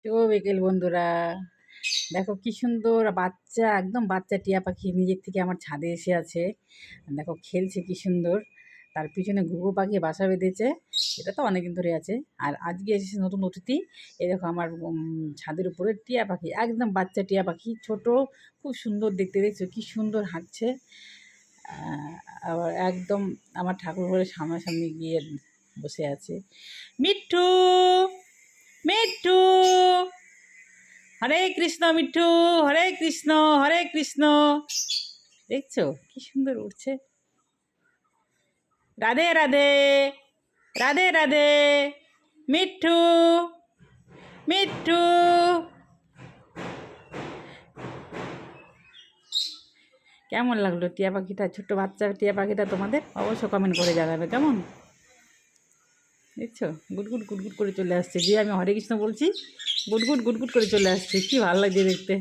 বিকেল বন্ধুরা, দেখো কি সুন্দর বাচ্চা, একদম বাচ্চা টিয়া পাখি নিজের থেকে আমার ছাদে এসে আছে। দেখো খেলছে কি সুন্দর। তার পিছনে ঘুঘু পাখি বাসা বেঁধেছে। এটা তো অনেকদিন ধরে আছে। আর আজকে এসেছে নতুন অতিথি। এই দেখো আমার ছাদের উপরে টিয়া পাখি, একদম বাচ্চা টিয়া পাখি, ছোট, খুব সুন্দর দেখতে। দেখছো কি সুন্দর হাঁটছে। আবার একদম আমার ঠাকুর ঘরের সামনাসামনি গিয়ে বসে আছে। মিঠু, মিঠু, হরে কৃষ্ণ মিঠু, হরে কৃষ্ণ, হরে কৃষ্ণ। দেখছো কি সুন্দর উঠছে। রাধে রাধে, রাধে রাধে, মিঠু, মিঠু। কেমন লাগলো টিয়া পাখিটা, ছোট্ট বাচ্চা টিয়া পাখিটা? তোমাদের অবশ্য কমেন্ট করে জানাবে কেমন। দেখছো গুটগুট গুটগুট করে চলে আসছে, যে আমি হরে কৃষ্ণ বলছি গুটগুট গুটগুট করে চলে আসছে। কি ভালো লাগছে দেখতে।